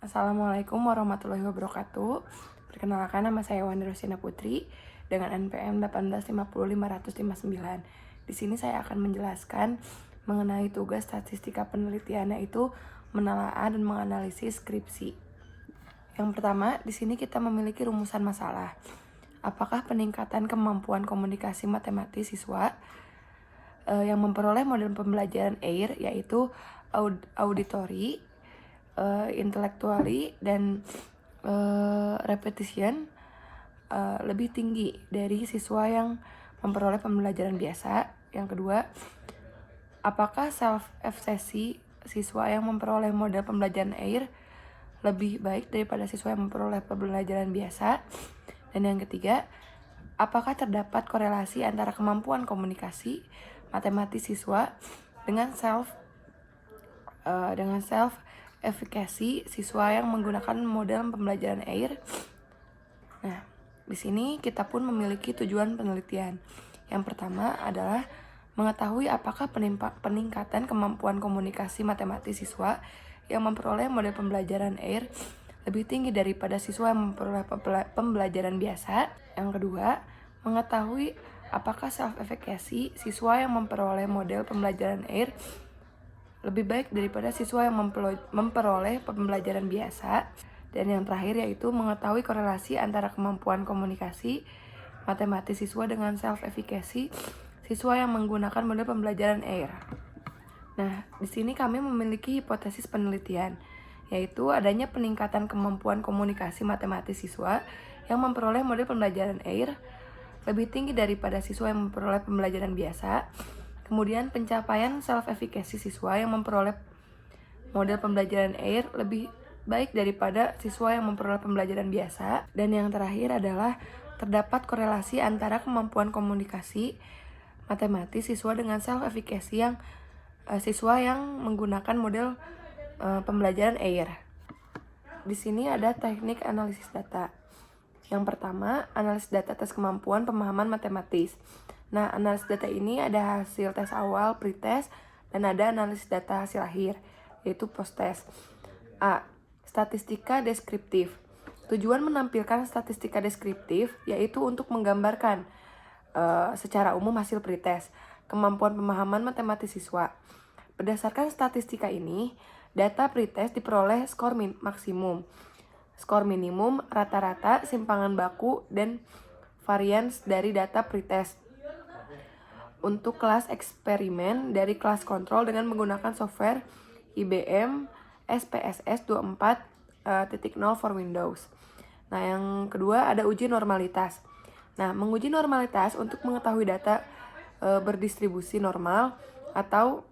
Assalamualaikum warahmatullahi wabarakatuh. Perkenalkan, nama saya Wanda Rosina Putri dengan NPM 1850559. Di sini saya akan menjelaskan mengenai tugas statistika penelitian, yaitu menelaah dan menganalisis skripsi. Yang pertama, di sini kita memiliki rumusan masalah. Apakah peningkatan kemampuan komunikasi matematis siswa yang memperoleh model pembelajaran AIR, yaitu auditory, intellectually, dan repetition lebih tinggi dari siswa yang memperoleh pembelajaran biasa. Yang kedua, apakah self-efficacy siswa yang memperoleh model pembelajaran AIR lebih baik daripada siswa yang memperoleh pembelajaran biasa. Dan yang ketiga, apakah terdapat korelasi antara kemampuan komunikasi matematis siswa dengan self-efficacy siswa yang menggunakan model pembelajaran AIR. Nah, di sini kita pun memiliki tujuan penelitian. Yang pertama adalah mengetahui apakah peningkatan kemampuan komunikasi matematis siswa yang memperoleh model pembelajaran AIR lebih tinggi daripada siswa yang memperoleh pembelajaran biasa. Yang kedua, mengetahui apakah self-efficacy siswa yang memperoleh model pembelajaran AIR lebih baik daripada siswa yang memperoleh pembelajaran biasa. Dan yang terakhir yaitu mengetahui korelasi antara kemampuan komunikasi matematis siswa dengan self-efficacy siswa yang menggunakan model pembelajaran AIR. Nah, di sini kami memiliki hipotesis penelitian, yaitu adanya peningkatan kemampuan komunikasi matematis siswa yang memperoleh model pembelajaran AIR lebih tinggi daripada siswa yang memperoleh pembelajaran biasa. Kemudian pencapaian self-efficacy siswa yang memperoleh model pembelajaran AIR lebih baik daripada siswa yang memperoleh pembelajaran biasa. Dan yang terakhir adalah terdapat korelasi antara kemampuan komunikasi matematis siswa dengan self-efficacy siswa yang menggunakan model pembelajaran AIR. Di sini ada teknik analisis data. Yang pertama, analisis data tes kemampuan pemahaman matematis. Nah, analisis data ini ada hasil tes awal, pretest, dan ada analisis data hasil akhir, yaitu post-test. A. Statistika deskriptif. Tujuan menampilkan statistika deskriptif yaitu untuk menggambarkan secara umum hasil pretest, kemampuan pemahaman matematis siswa. Berdasarkan statistika ini, data pretest diperoleh skor maksimum, skor minimum, rata-rata, simpangan baku, dan varians dari data pretest. Untuk kelas eksperimen dari kelas kontrol dengan menggunakan software IBM SPSS 24.0 for Windows. Nah, yang kedua ada uji normalitas. Nah, menguji normalitas untuk mengetahui data berdistribusi normal atau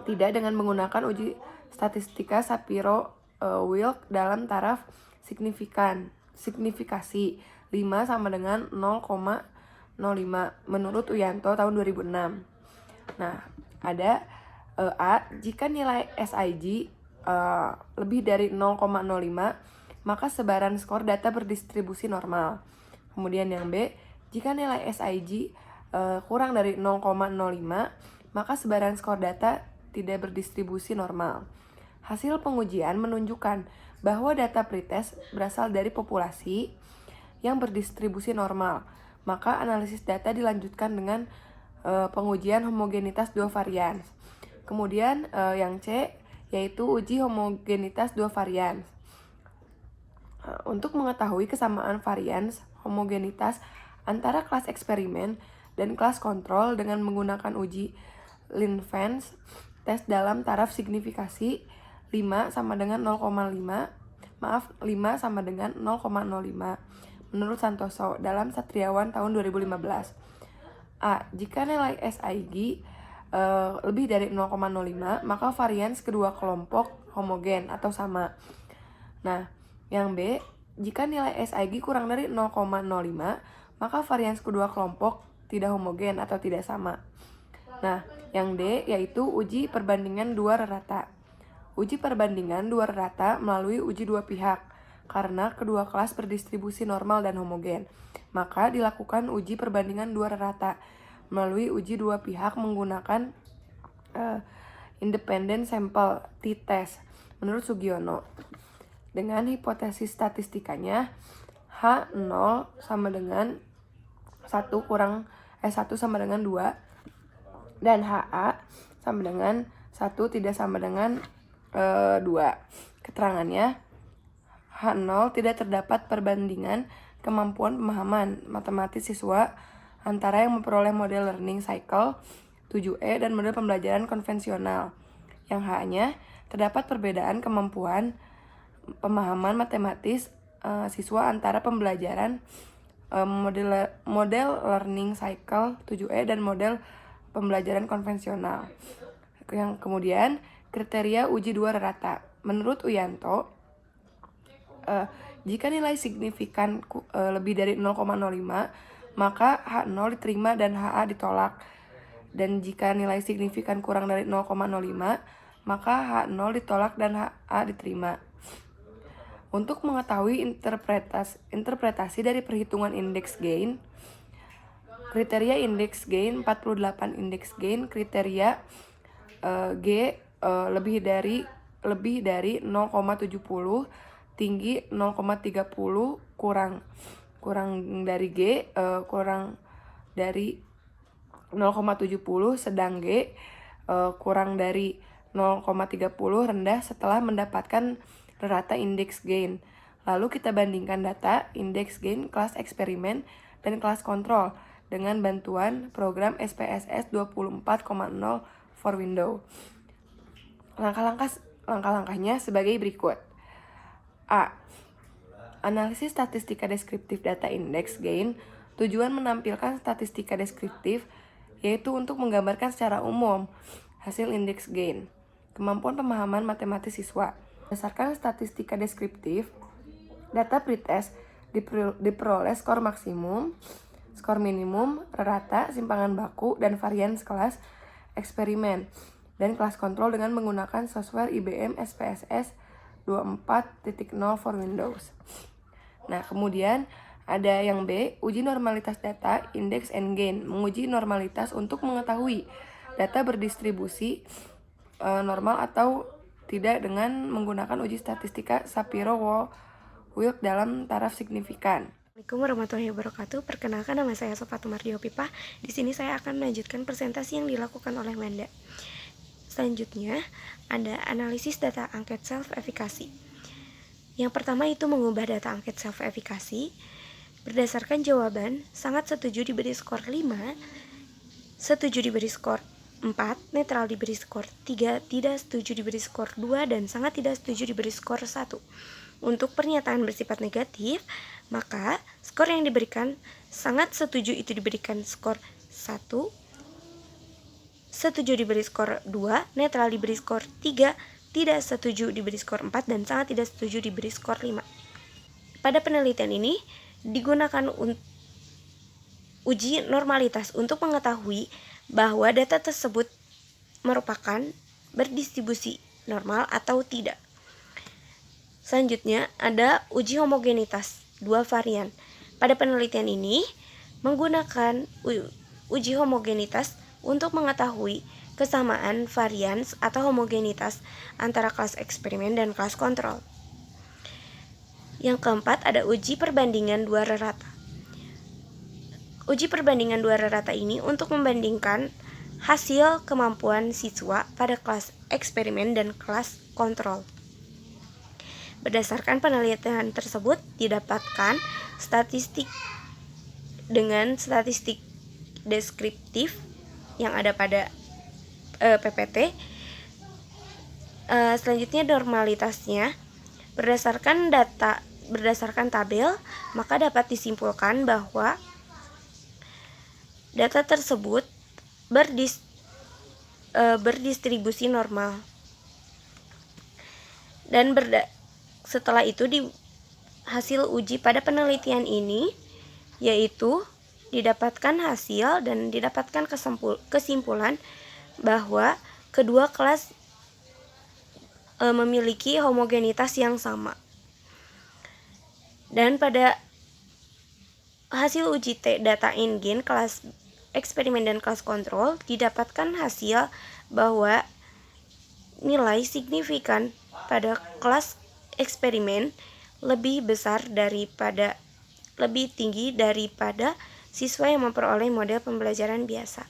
tidak dengan menggunakan uji statistika Shapiro-Wilk dalam taraf signifikasi 5 sama dengan 0,05 menurut Uyanto tahun 2006. Nah, ada A, jika nilai SIG lebih dari 0,05 maka sebaran skor data berdistribusi normal. Kemudian yang B, jika nilai SIG kurang dari 0,05 maka sebaran skor data tidak berdistribusi normal. Hasil pengujian menunjukkan bahwa data pretest berasal dari populasi yang berdistribusi normal. Maka analisis data dilanjutkan dengan pengujian homogenitas dua varian. Kemudian yang C yaitu uji homogenitas dua varian. Untuk mengetahui kesamaan varians homogenitas antara kelas eksperimen dan kelas kontrol dengan menggunakan uji Linvens tes dalam taraf signifikasi 5 sama dengan 0,5 sama dengan 0,05 menurut Santoso dalam Satriawan tahun 2015. A. Jika nilai SIG lebih dari 0,05 maka varians kedua kelompok homogen atau sama. Nah, yang B, jika nilai SIG kurang dari 0,05 maka varians kedua kelompok tidak homogen atau tidak sama. Nah, yang D yaitu uji perbandingan dua rata. Uji perbandingan dua rata melalui uji dua pihak. Karena kedua kelas berdistribusi normal dan homogen, maka dilakukan uji perbandingan dua rata melalui uji dua pihak menggunakan independent sample t-test menurut Sugiono. dengan hipotesis statistikanya H0 sama dengan 1 sama dengan 2 dan HA sama dengan 1 tidak sama dengan 2. Keterangannya, H0 tidak terdapat perbandingan kemampuan pemahaman matematis siswa antara yang memperoleh model learning cycle 7E dan model pembelajaran konvensional. Yang H-nya terdapat perbedaan kemampuan pemahaman matematis siswa antara pembelajaran model learning cycle 7E dan model pembelajaran konvensional. Yang kemudian kriteria uji dua rata. Menurut Uyanto, jika nilai signifikan lebih dari 0,05, maka H0 diterima dan HA ditolak. Dan jika nilai signifikan kurang dari 0,05, maka H0 ditolak dan HA diterima. Untuk mengetahui interpretasi dari perhitungan indeks gain, kriteria indeks gain 48 indeks gain, kriteria G lebih dari 0,70, tinggi 0,30, kurang dari G, kurang dari 0,70, sedang G kurang dari 0,30, rendah setelah mendapatkan rata indeks gain. Lalu kita bandingkan data indeks gain kelas eksperimen dan kelas kontrol dengan bantuan program SPSS 24,0 for Windows. Langkah-langkahnya sebagai berikut. A. Analisis statistika deskriptif data indeks gain. Tujuan menampilkan statistika deskriptif yaitu untuk menggambarkan secara umum hasil indeks gain. Kemampuan pemahaman matematis siswa. Berdasarkan statistika deskriptif, data pretest diperoleh skor maksimum, skor minimum, rata, simpangan baku, dan varian kelas eksperimen dan kelas kontrol dengan menggunakan software IBM SPSS 24.0 for Windows. Nah, kemudian ada yang B, uji normalitas data index and gain, menguji normalitas untuk mengetahui data berdistribusi normal atau tidak dengan menggunakan uji statistika Shapiro-Wilk dalam taraf signifikan. Assalamualaikum warahmatullahi wabarakatuh. Perkenalkan, nama saya Sofatu Mardio Pipa. Di sini saya akan melanjutkan presentasi yang dilakukan oleh Wanda. Selanjutnya ada analisis data angket self-efikasi. Yang pertama itu mengubah data angket self-efikasi berdasarkan jawaban sangat setuju diberi skor 5, setuju diberi skor 4, netral diberi skor 3, tidak setuju diberi skor 2, dan sangat tidak setuju diberi skor 1. Untuk pernyataan bersifat negatif, maka skor yang diberikan sangat setuju itu diberikan skor 1, setuju diberi skor 2, netral diberi skor 3, tidak setuju diberi skor 4, dan sangat tidak setuju diberi skor 5. Pada penelitian ini digunakan uji normalitas untuk mengetahui bahwa data tersebut merupakan berdistribusi normal atau tidak. Selanjutnya ada uji homogenitas dua varian. Pada penelitian ini menggunakan uji homogenitas untuk mengetahui kesamaan varian atau homogenitas antara kelas eksperimen dan kelas kontrol. Yang keempat ada uji perbandingan dua rata. Uji perbandingan dua rata ini untuk membandingkan hasil kemampuan siswa pada kelas eksperimen dan kelas kontrol. Berdasarkan penelitian tersebut didapatkan statistik dengan statistik deskriptif yang ada pada PPT. Selanjutnya normalitasnya berdasarkan tabel, maka dapat disimpulkan bahwa data tersebut berdistribusi normal. Dan setelah itu hasil uji pada penelitian ini yaitu didapatkan hasil dan didapatkan kesimpulan bahwa kedua kelas memiliki homogenitas yang sama. Dan pada hasil uji data in-gain kelas eksperimen dan kelas kontrol didapatkan hasil bahwa nilai signifikan pada kelas eksperimen lebih tinggi daripada siswa yang memperoleh model pembelajaran biasa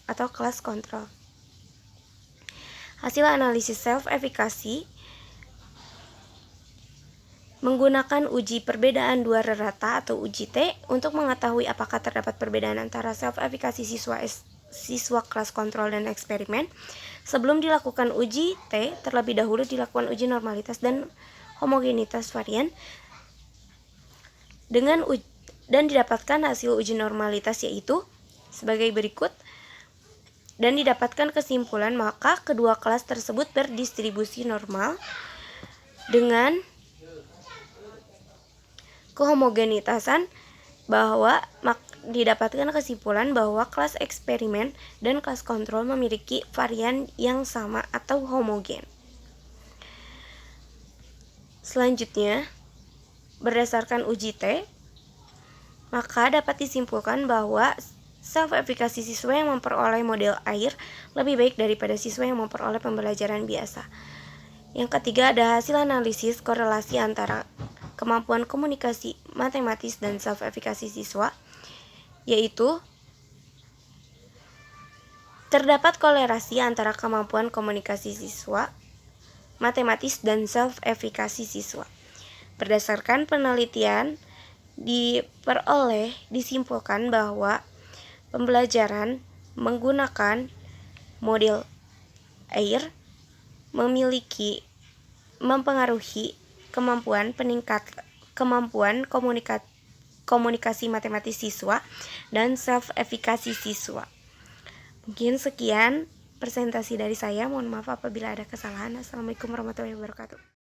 atau kelas kontrol. Hasil analisis self-efikasi menggunakan uji perbedaan dua rata atau uji T untuk mengetahui apakah terdapat perbedaan antara self-efikasi siswa kelas kontrol dan eksperimen. Sebelum dilakukan uji T, terlebih dahulu dilakukan uji normalitas dan homogenitas varian dan didapatkan hasil uji normalitas yaitu sebagai berikut, dan didapatkan kesimpulan maka kedua kelas tersebut berdistribusi normal dengan kehomogenitasan, bahwa didapatkan kesimpulan bahwa kelas eksperimen dan kelas kontrol memiliki varian yang sama atau homogen. Selanjutnya, berdasarkan uji T, maka dapat disimpulkan bahwa self-efikasi siswa yang memperoleh model AIR lebih baik daripada siswa yang memperoleh pembelajaran biasa. Yang ketiga, ada hasil analisis korelasi antara kemampuan komunikasi matematis dan self-efikasi siswa, yaitu terdapat korelasi antara kemampuan komunikasi siswa matematis dan self-efikasi siswa. Berdasarkan penelitian disimpulkan bahwa pembelajaran menggunakan model AIR mempengaruhi kemampuan komunikasi matematis siswa dan self-efikasi siswa. Mungkin sekian presentasi dari saya. Mohon maaf apabila ada kesalahan. Assalamualaikum warahmatullahi wabarakatuh.